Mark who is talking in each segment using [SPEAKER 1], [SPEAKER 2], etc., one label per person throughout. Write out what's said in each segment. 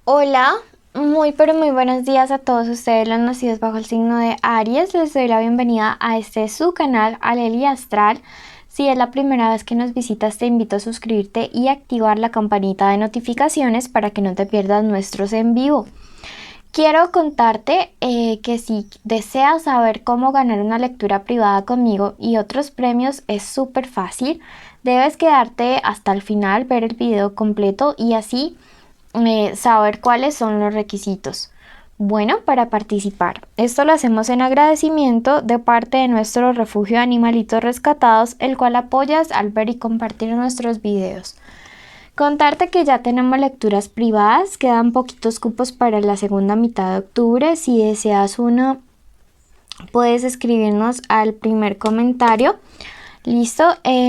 [SPEAKER 1] Hola, muy pero muy buenos días a todos ustedes los nacidos bajo el signo de Aries. Les doy la bienvenida a este su canal Aleli Astral. Si es la primera vez que nos visitas, te invito a suscribirte y activar la campanita de notificaciones para que no te pierdas nuestros en vivo. Quiero contarte que si deseas saber cómo ganar una lectura privada conmigo y otros premios es súper fácil. Debes quedarte hasta el final, ver el video completo y así saber cuáles son los requisitos. Bueno, para participar, esto lo hacemos en agradecimiento de parte de nuestro refugio de animalitos rescatados, el cual apoyas al ver y compartir nuestros videos. Contarte que ya tenemos lecturas privadas, quedan poquitos cupos para la segunda mitad de octubre. Si deseas uno, puedes escribirnos al primer comentario. Listo,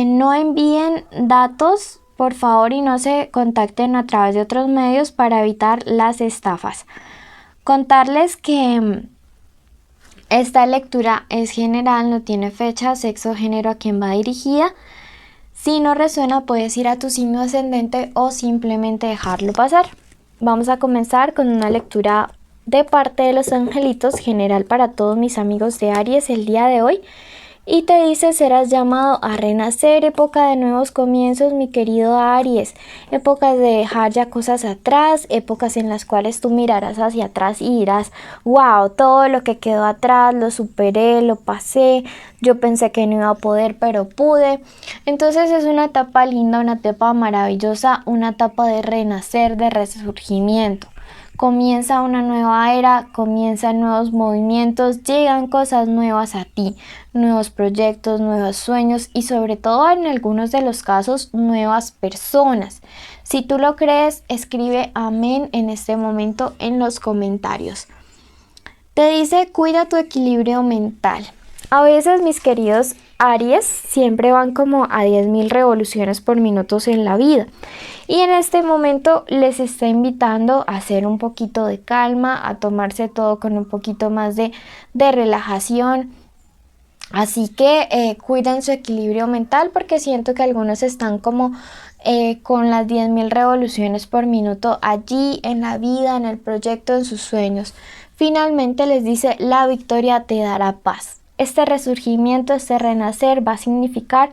[SPEAKER 1] no envíen datos por favor y no se contacten a través de otros medios para evitar las estafas. Contarles que esta lectura es general, no tiene fecha, sexo, género a quien va dirigida. Si no resuena, puedes ir a tu signo ascendente o simplemente dejarlo pasar. Vamos a comenzar con una lectura de parte de los angelitos general para todos mis amigos de Aries el día de hoy. Y te dice: serás llamado a renacer, época de nuevos comienzos, mi querido Aries, épocas de dejar ya cosas atrás, épocas en las cuales tú mirarás hacia atrás y dirás: wow, todo lo que quedó atrás lo superé, lo pasé, yo pensé que no iba a poder, pero pude. Entonces es una etapa linda, una etapa maravillosa, una etapa de renacer, de resurgimiento. Comienza una nueva era, comienzan nuevos movimientos, llegan cosas nuevas a ti, nuevos proyectos, nuevos sueños y sobre todo en algunos de los casos nuevas personas. Si tú lo crees, escribe amén en este momento en los comentarios. Te dice: cuida tu equilibrio mental. A veces, mis queridos Aries, siempre van como a 10.000 revoluciones por minutos en la vida. Y en este momento les está invitando a hacer un poquito de calma, a tomarse todo con un poquito más de relajación. Así que cuiden su equilibrio mental porque siento que algunos están como con las 10.000 revoluciones por minuto allí en la vida, en el proyecto, en sus sueños. Finalmente les dice: la victoria te dará paz. Este resurgimiento, este renacer va a significar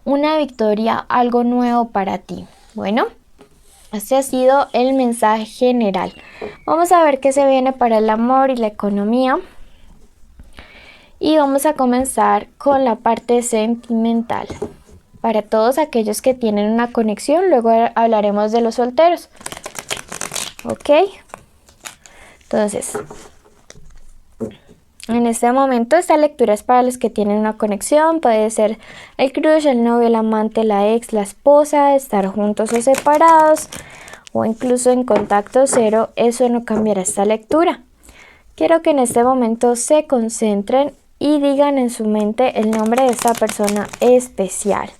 [SPEAKER 1] una victoria, algo nuevo para ti. Bueno, este ha sido el mensaje general. Vamos a ver qué se viene para el amor y la economía. Y vamos a comenzar con la parte sentimental. Para todos aquellos que tienen una conexión, luego hablaremos de los solteros. ¿Ok? Entonces, en este momento esta lectura es para los que tienen una conexión. Puede ser el crush, el novio, el amante, la ex, la esposa, estar juntos o separados, o incluso en contacto cero. Eso no cambiará esta lectura. Quiero que en este momento se concentren y digan en su mente el nombre de esta persona especial.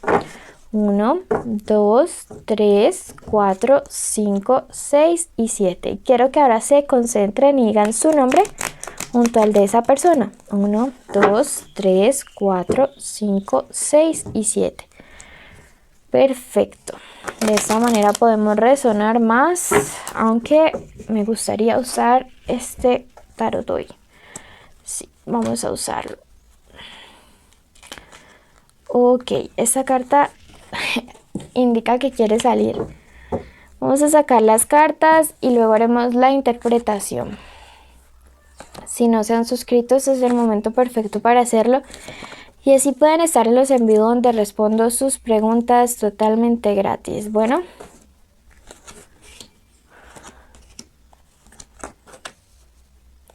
[SPEAKER 1] 1, 2, 3, 4, 5, 6 y 7. Quiero que ahora se concentren y digan su nombre junto al de esa persona. 1, 2, 3, 4, 5, 6 y 7. Perfecto. De esta manera podemos resonar más, aunque me gustaría usar este tarot hoy. Sí, vamos a usarlo. Ok, esta carta indica que quiere salir. Vamos a sacar las cartas y luego haremos la interpretación. Si no se han suscrito, este es el momento perfecto para hacerlo. Y así pueden estar en los en vivo donde respondo sus preguntas totalmente gratis. Bueno.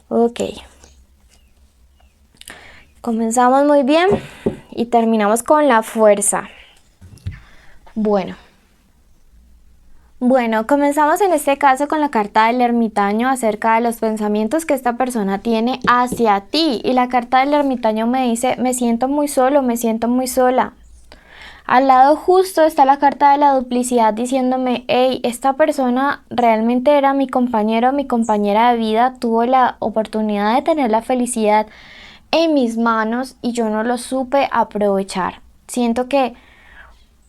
[SPEAKER 1] Ok. Comenzamos muy bien y terminamos con la fuerza. Bueno, comenzamos en este caso con la carta del ermitaño acerca de los pensamientos que esta persona tiene hacia ti. Y la carta del ermitaño me dice: me siento muy solo, me siento muy sola. Al lado justo está la carta de la duplicidad diciéndome: hey, esta persona realmente era mi compañero o mi compañera de vida, tuvo la oportunidad de tener la felicidad en mis manos y yo no lo supe aprovechar. Siento que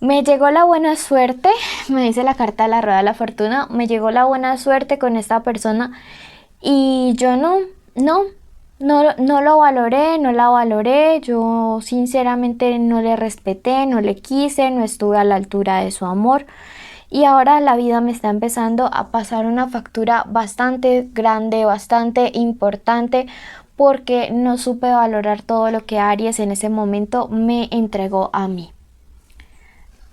[SPEAKER 1] Me llegó la buena suerte, me dice la carta de la rueda de la fortuna, me llegó la buena suerte con esta persona y yo no lo valoré, no la valoré, yo sinceramente no le respeté, no le quise, no estuve a la altura de su amor. Y ahora la vida me está empezando a pasar una factura bastante grande, bastante importante, porque no supe valorar todo lo que Aries en ese momento me entregó a mí.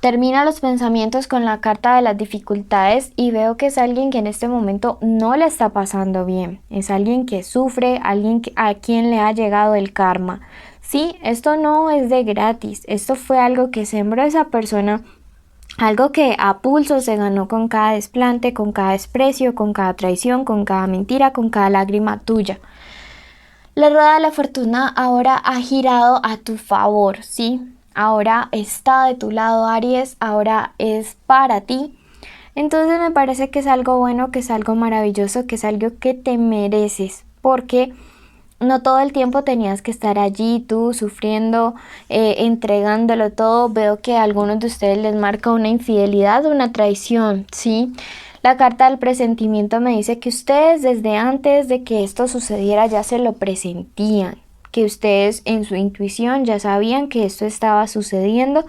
[SPEAKER 1] Termina los pensamientos con la carta de las dificultades y veo que es alguien que en este momento no le está pasando bien. Es alguien que sufre, a quien le ha llegado el karma. Sí, esto no es de gratis, esto fue algo que sembró esa persona, algo que a pulso se ganó con cada desplante, con cada desprecio, con cada traición, con cada mentira, con cada lágrima tuya. La rueda de la fortuna ahora ha girado a tu favor, ¿sí? Ahora está de tu lado, Aries, ahora es para ti. Entonces me parece que es algo bueno, que es algo maravilloso, que es algo que te mereces, porque no todo el tiempo tenías que estar allí tú sufriendo, entregándolo todo. Veo que a algunos de ustedes les marca una infidelidad, una traición, ¿sí? La carta del presentimiento me dice que ustedes desde antes de que esto sucediera ya se lo presentían, que ustedes en su intuición ya sabían que esto estaba sucediendo,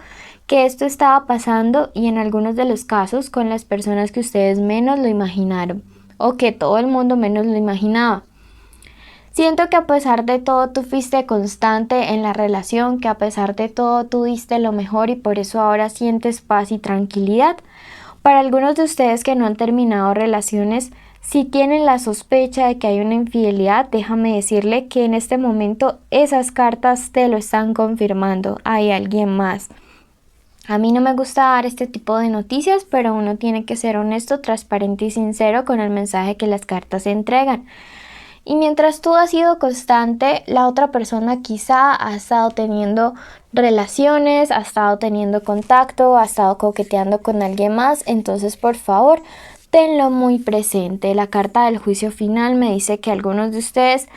[SPEAKER 1] que esto estaba pasando y en algunos de los casos con las personas que ustedes menos lo imaginaron o que todo el mundo menos lo imaginaba. Siento que a pesar de todo tú fuiste constante en la relación, que a pesar de todo tú diste lo mejor y por eso ahora sientes paz y tranquilidad. Para algunos de ustedes que no han terminado relaciones, si tienen la sospecha de que hay una infidelidad, déjame decirle que en este momento esas cartas te lo están confirmando. Hay alguien más. A mí no me gusta dar este tipo de noticias, pero uno tiene que ser honesto, transparente y sincero con el mensaje que las cartas entregan. Y mientras tú has sido constante, la otra persona quizá ha estado teniendo relaciones, ha estado teniendo contacto, ha estado coqueteando con alguien más. Entonces, por favor, tenlo muy presente. La carta del juicio final me dice que algunos de ustedes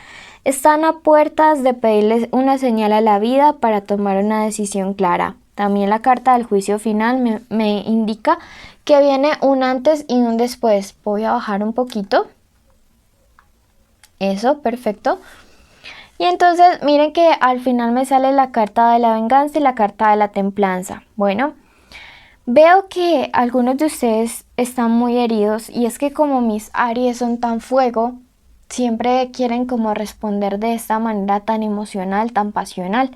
[SPEAKER 1] están a puertas de pedirles una señal a la vida para tomar una decisión clara. También la carta del juicio final me indica que viene un antes y un después. Voy a bajar un poquito. Eso, perfecto. Y entonces miren que al final me sale la carta de la venganza y la carta de la templanza. Bueno, veo que algunos de ustedes están muy heridos y es que como mis Aries son tan fuego, siempre quieren como responder de esta manera tan emocional, tan pasional.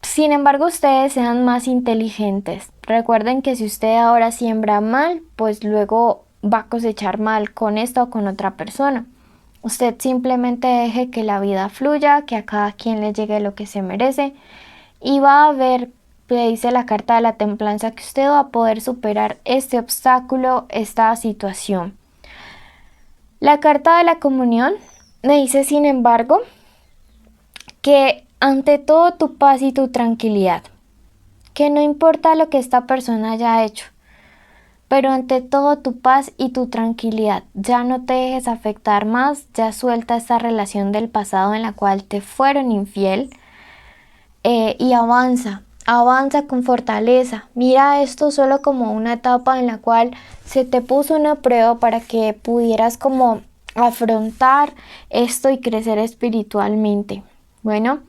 [SPEAKER 1] Sin embargo, ustedes sean más inteligentes. Recuerden que si usted ahora siembra mal, pues luego va a cosechar mal con esta o con otra persona. Usted simplemente deje que la vida fluya, que a cada quien le llegue lo que se merece y va a ver, le dice la carta de la templanza, que usted va a poder superar este obstáculo, esta situación. La carta de la comunión me dice, sin embargo, que ante todo tu paz y tu tranquilidad, que no importa lo que esta persona haya hecho, pero ante todo tu paz y tu tranquilidad, ya no te dejes afectar más, ya suelta esta relación del pasado en la cual te fueron infiel y avanza con fortaleza. Mira esto solo como una etapa en la cual se te puso una prueba para que pudieras como afrontar esto y crecer espiritualmente. Bueno,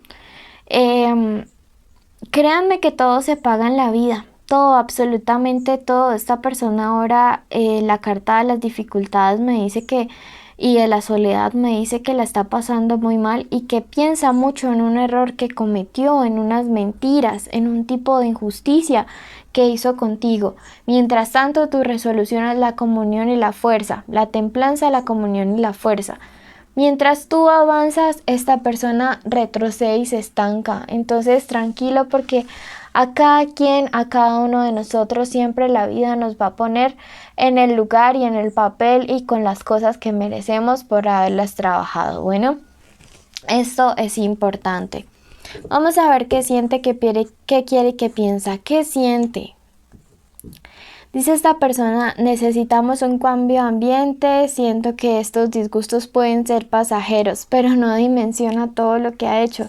[SPEAKER 1] créanme que todo se paga en la vida. Todo, absolutamente todo. Esta persona ahora, la carta de las dificultades me dice que, y de la soledad me dice que la está pasando muy mal y que piensa mucho en un error que cometió, en unas mentiras, en un tipo de injusticia que hizo contigo. Mientras tanto, tu resolución es la comunión y la fuerza, la templanza, la comunión y la fuerza. Mientras tú avanzas, esta persona retrocede y se estanca. Entonces, tranquilo, porque a cada quien, a cada uno de nosotros, siempre la vida nos va a poner en el lugar y en el papel y con las cosas que merecemos por haberlas trabajado. Bueno, esto es importante. Vamos a ver qué siente, qué quiere y qué piensa. ¿Qué siente? Dice esta persona, necesitamos un cambio de ambiente, siento que estos disgustos pueden ser pasajeros, pero no dimensiona todo lo que ha hecho.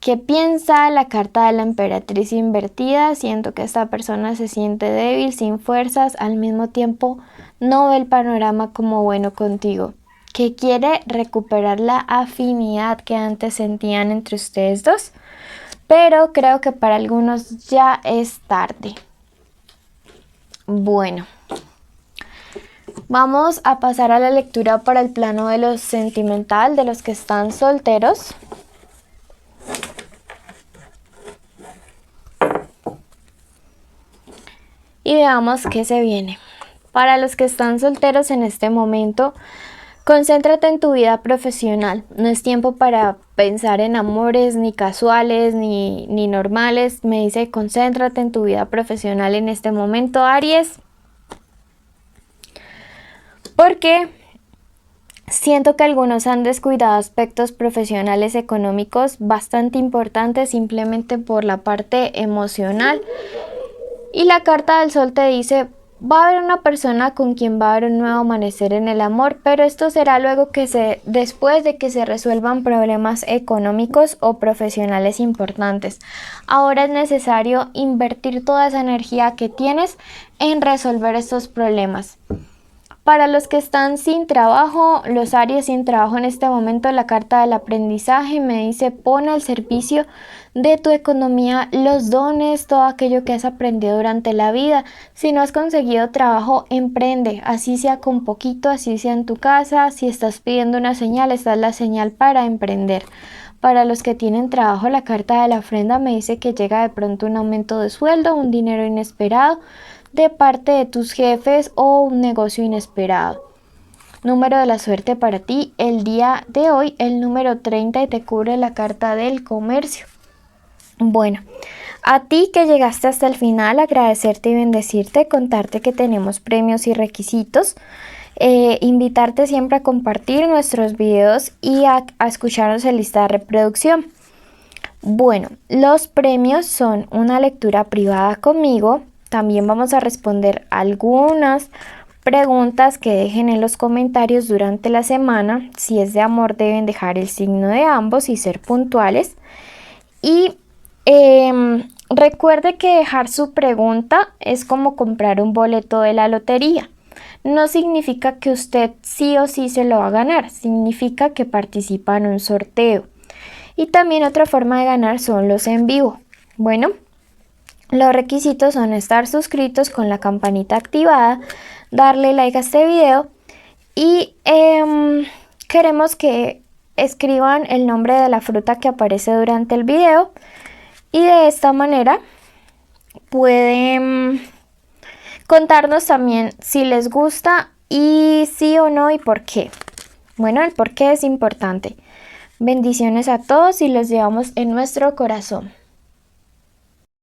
[SPEAKER 1] ¿Qué piensa la carta de la emperatriz invertida? Siento que esta persona se siente débil, sin fuerzas, al mismo tiempo no ve el panorama como bueno contigo. ¿Que quiere recuperar la afinidad que antes sentían entre ustedes dos? Pero creo que para algunos ya es tarde. Bueno, vamos a pasar a la lectura para el plano de lo sentimental, de los que están solteros. Y veamos qué se viene. Para los que están solteros en este momento, concéntrate en tu vida profesional. No es tiempo para pensar en amores ni casuales ni normales. Me dice, concéntrate en tu vida profesional en este momento, Aries. Porque siento que algunos han descuidado aspectos profesionales económicos bastante importantes simplemente por la parte emocional. Y la carta del sol te dice, va a haber una persona con quien va a haber un nuevo amanecer en el amor, pero esto será luego después de que se resuelvan problemas económicos o profesionales importantes. Ahora es necesario invertir toda esa energía que tienes en resolver estos problemas. Para los que están sin trabajo, los Aries sin trabajo en este momento, la carta del aprendizaje me dice, pon al servicio de tu economía los dones, todo aquello que has aprendido durante la vida. Si no has conseguido trabajo, emprende, así sea con poquito, así sea en tu casa. Si estás pidiendo una señal, esta es la señal para emprender. Para los que tienen trabajo, la carta de la ofrenda me dice que llega de pronto un aumento de sueldo, un dinero inesperado de parte de tus jefes o un negocio inesperado. Número de la suerte para ti el día de hoy, el número 30, y te cubre la carta del comercio. Bueno, a ti que llegaste hasta el final, agradecerte y bendecirte, contarte que tenemos premios y requisitos, invitarte siempre a compartir nuestros videos y a escucharnos en lista de reproducción. Bueno, los premios son una lectura privada conmigo. También vamos a responder algunas preguntas que dejen en los comentarios durante la semana. Si es de amor, deben dejar el signo de ambos y ser puntuales. Y recuerde que dejar su pregunta es como comprar un boleto de la lotería. No significa que usted sí o sí se lo va a ganar, significa que participa en un sorteo. Y también otra forma de ganar son los en vivo. Bueno, los requisitos son estar suscritos con la campanita activada, darle like a este video y queremos que escriban el nombre de la fruta que aparece durante el video y de esta manera pueden contarnos también si les gusta y sí o no y por qué. Bueno, el por qué es importante. Bendiciones a todos y los llevamos en nuestro corazón.